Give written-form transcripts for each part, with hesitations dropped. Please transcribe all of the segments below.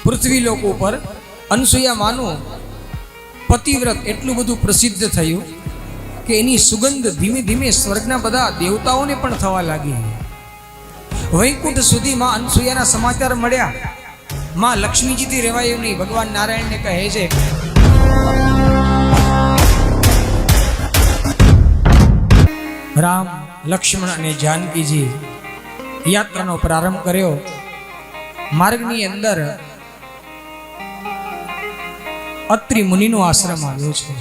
પૃથ્વી લોક ઉપર અનસુયા માનું પતિવ્રત એટલું બધું પ્રસિદ્ધ થયું કે એની સુગંધ ધીમે ધીમે સ્વર્ગના બધા દેવતાઓને પણ થવા લાગી. વૈકુંઠ સુધી માં અનસુયાના સમાચાર મળ્યા. માં લક્ષ્મીજીથી રહેવાયું નહીં. ભગવાન નારાયણને કહે છે, રામ, લક્ષ્મણ અને જાનકીજી યાત્રાનો પ્રારંભ કર્યો. માર્ગની અંદર અત્રિ મુનિનો આશ્રમ આવ્યો છે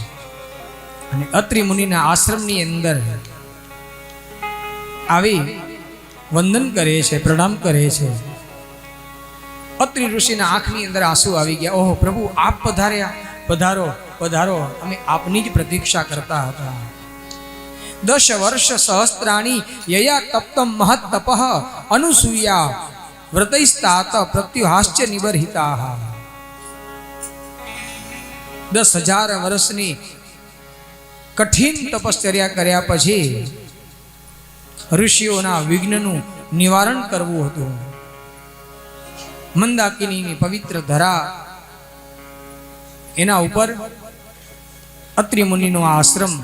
અને અત્રિ મુનિના આશ્રમની અંદર આવી વંદન કરે છે, પ્રણામ કરે છે. અત્રિ ઋષિના આંખની અંદર આંસુ આવી ગયા. ઓહો પ્રભુ, આપ પધાર્યા, પધારો પધારો, અમે આપની જ પ્રતીક્ષા કરતા હતા. 10 વર્ષ સહસ્ત્રાણી યયા તપ્તમ મહત્તપઃ અનુસૂયા વ્રતૈસ્તાત પ્રત્યુહાસ્ય નિબર્હિતાઃ. 10,000 વર્ષની કઠિન તપશ્ચર્યા કર્યા પછી ઋષિઓના વિઘ્નનું નિવારણ કરવું હતું. મંદાકિનીની પવિત્ર ધરા, એના ઉપર અત્રિ મુનિનો આશ્રમ.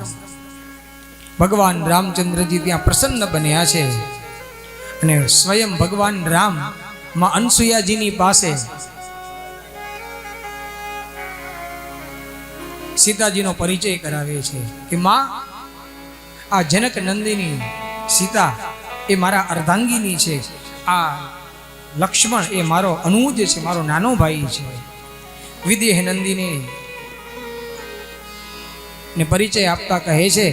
ભગવાન રામચંદ્રજી ત્યાં પ્રસન્ન બન્યા છે અને સ્વયં ભગવાન રામ માં અનસુયાજીની પાસે સીતાજીનો પરિચય કરાવે છે કે માં, આ જનક નંદિની સીતા એ મારા અર્ધાંગીની છે. આ લક્ષ્મણ એ મારો અનુજ છે, મારો નાનો ભાઈ છે. વિદેહ નંદિની ને પરિચય આપતા કહે છે,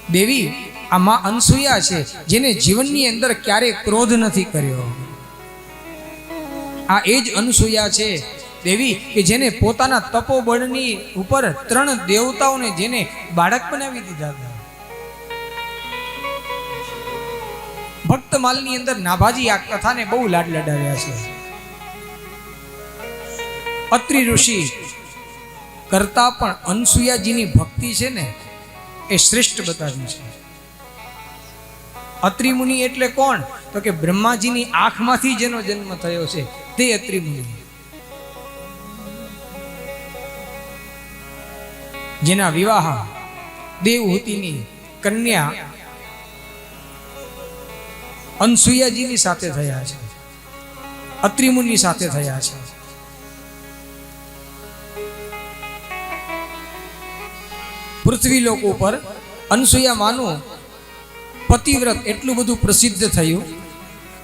દેવી, આ માં અનસુયા છે જેને જીવનની અંદર ક્યારેય ક્રોધ નથી કર્યો. આ એ જ અનસુયા છે દેવી કે જેને પોતાના તપોબળની ઉપર 3 દેવતાઓને જેને બાળક બનાવી દીધા હતા. ભક્તમાલની અંદર નાભાજી આ કથાને બહુ લાડ લડાવ્યા છે. અત્રિ ઋષિ કરતા પણ અનસુયાજીની ભક્તિ છે ને એ શ્રેષ્ઠ બતાવી છે. અત્રિ મુનિ એટલે કોણ? તો કે બ્રહ્માજીની આંખમાંથી જેનો જન્મ થયો છે તે અત્રિ મુનિ, જેના વિવાહ દેવહૂતિની કન્યા અનસુયાજીની સાથે થયા છે, અત્રિ મુનિ સાથે થયા છે. પૃથ્વી લોક ઉપર અનસુયા માનું પતિવ્રત એટલું બધું પ્રસિદ્ધ થયું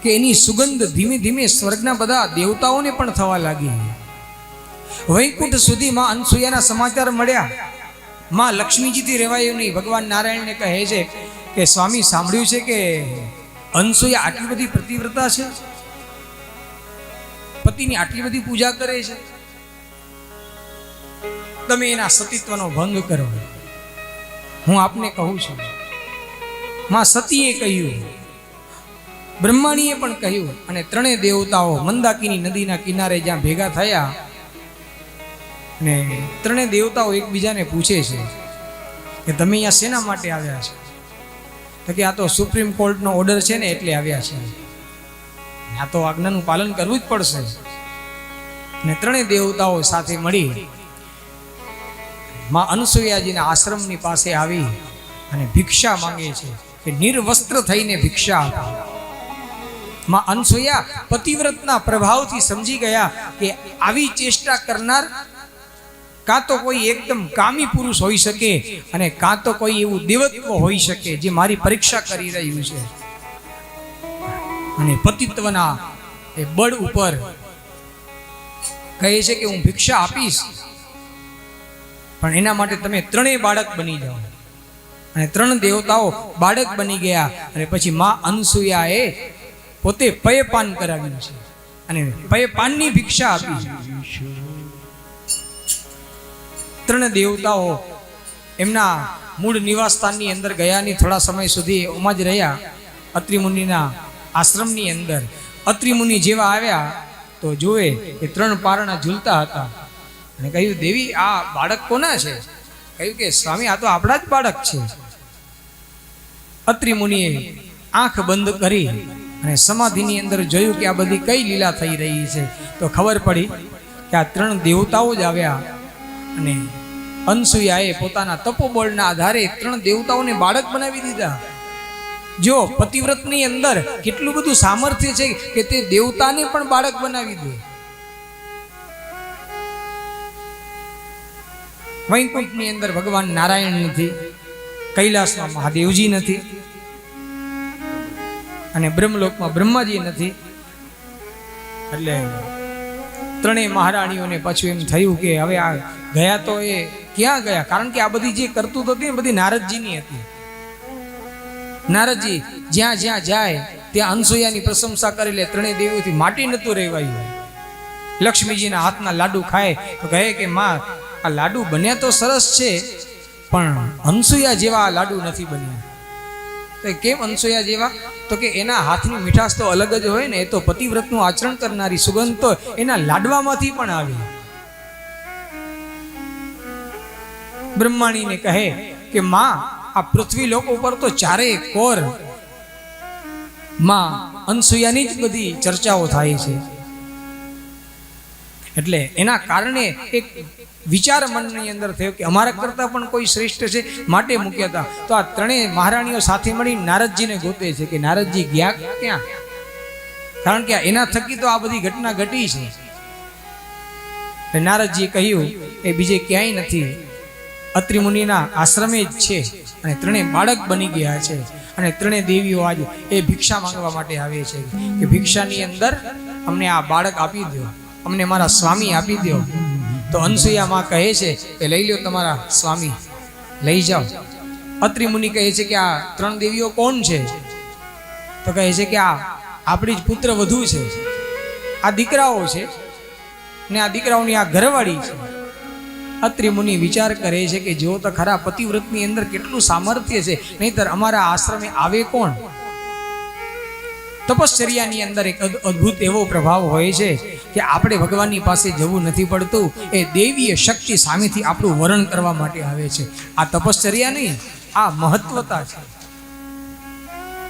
કે એની સુગંધ ધીમે ધીમે સ્વર્ગના બધા દેવતાઓને પણ થવા લાગી. વૈકુંઠ સુધી માં અનસુયાના સમાચાર મળ્યા. માં લક્ષ્મીજીથી રહેવાયું નહીં. ભગવાન નારાયણને કહે છે કે સ્વામી, સાંભળ્યું છે કે અનસુયા આટલી બધી પતિવ્રતા છે, પતિની આટલી બધી પૂજા કરે છે, તમે એના સતીત્વનો ભંગ કરો. હું આપને કહું છું. માં સતીએ કહ્યું, બ્રહ્માણીએ પણ કહ્યું, અને 3 દેવતાઓ મંદાકિની નદીના કિનારે જ્યાં ભેગા થયા અને 3 દેવતાઓ એકબીજાને પૂછે છે કે તમે અહીંયા શેના માટે આવ્યા છો? તો કે આ તો સુપ્રીમ કોર્ટનો ઓર્ડર છે ને એટલે આવ્યા છે. આ તો આજ્ઞાનું પાલન કરવું જ પડશે. ને 3 દેવતાઓ સાથે મળી માં અનસુયાજીના આશ્રમની પાસે આવી અને ભિક્ષા માંગે છે કે નિર્વસ્ત્ર થઈને ભિક્ષા આપો. માં અનસુયા પતિવ્રતના પ્રભાવથી સમજી ગયા કે આવી ચેષ્ટા કરનાર કાં તો કોઈ એકદમ કામી પુરુષ હોઈ શકે અને કાં તો કોઈ એવું દેવત્વ હોઈ શકે જે મારી પરીક્ષા કરી રહ્યું છે. અને પતિત્વના એ બળ ઉપર કહે છે કે હું ભિક્ષા આપીશ, પણ એના માટે તમે 3 બાળક બની જાઓ. અને 3 દેવતાઓ બાળક બની ગયા. અને પછી માં અનસુયાએ પોતે પયપાન કરાવ્યું છે અને પયપાનની ભિક્ષા આપી. 3 દેવતાઓ એમના મૂળ નિવાસ સ્થાનની અંદર ગયાની થોડા સમય સુધી ઓમાં જ રહ્યા, અત્રિ મુનિના આશ્રમની અંદર. અત્રિ મુનિ જેવા આવ્યા તો જોવે કે 3 પારણા ઝૂલતા હતા અને કહ્યું, દેવી, આ બાળક કોના છે? કહ્યું કે સ્વામી, આ તો આપણા જ બાળક છે. અત્રિ મુનિએ આંખ બંધ કરી અને સમાધિની અંદર જોયું કે આ બધી કઈ લીલા થઈ રહી છે, તો ખબર પડી કે આ 3 દેવતાઓ જ આવ્યા અને અનસુયાએ પોતાના તપોબળના આધારે 3 દેવતાઓને બાળક બનાવી દીધા. જો પતિવ્રતની અંદર કેટલું બધું સામર્થ્ય છે કે તે દેવતાને પણ બાળક બનાવી દે. વૈકુંઠની અંદર ભગવાન નારાયણ નથી, કૈલાસમાં મહાદેવજી નથી અને બ્રહ્મલોકમાં બ્રહ્માજી નથી. એટલે 3 મહારાણીઓને પાછું એમ થયું કે હવે આ ગયા તો એ ક્યાં ગયા, કારણ કે આ બધી જે કરતૂત હતી ને બધી નારદજીની હતી. નારદજી જ્યાં જ્યાં જાય ત્યાં અનસુયાની પ્રશંસા કરી લે. 3 દેવોથી માટી નતું રહેવાયું. લક્ષ્મીજીના હાથના લાડુ ખાય તો કહે કે માં આ લાડુ બન્યા તો સરસ છે, પણ અનસુયા જેવા લાડુ નથી બન્યા. તો કેમ અનસુયા જેવા? તો કે એના હાથની મીઠાશ તો અલગ જ હોય ને, એ તો પતિવ્રતનું આચરણ કરનારી સુગંધ તો એના લાડવામાંથી પણ આવે. બ્રહ્માણીને કહે કે માં આ પૃથ્વી લોક ઉપર તો 4 કોર માં અનસુયાની જ બધી ચર્ચાઓ થાય છે. એટલે એના કારણે એક વિચાર મનની અંદર થયો કે અમારા કરતા પણ કોઈ શ્રેષ્ઠ છે, માટે મૂક્યા હતા. તો આ 3 મહારાણીઓ સાથે મળી નારદજીને ગોતે છે કે નારદજી ગયા ક્યાં, કારણ કે એના થકી તો આ બધી ઘટના ઘટી છે. નારદજીએ કહ્યું એ બીજે ક્યાંય નથી, અત્રિ મુનિના આશ્રમે જ છે અને 3 બાળક બની ગયા છે. અને 3 દેવીઓ આજે એ ભિક્ષા માંગવા માટે આવે છે કે ભિક્ષાની અંદર અમને આ બાળક આપી દો, અમને મારા સ્વામી આપી દો. તો અનસુયા માં કહે છે કે લઈ લો તમારા સ્વામી, લઈ જાઓ. અત્રિ મુનિ કહે છે કે આ 3 દેવીઓ કોણ છે? તો કહે છે કે આ આપણી જ પુત્ર વધુ છે, આ દીકરાઓ છે ને આ દીકરાઓની આ ઘરવાળી છે. અત્રિ મુનિ વિચાર કરે છે કે જો તો ખરા પતિવ્રતની અંદર કેટલું સામર્થ્ય છે, નહીતર અમારા આશ્રમે આવે કોણ? તપશ્ચર્યાની અંદર એક અદ્ભુત એવો પ્રભાવ હોય છે કે આપણે ભગવાનની પાસે જવું નથી પડતું, એ દેવીય શક્તિ સામેથી આપણું વરણ કરવા માટે આવે છે. આ તપશ્ચર્યા નહીં, આ મહત્વતા છે.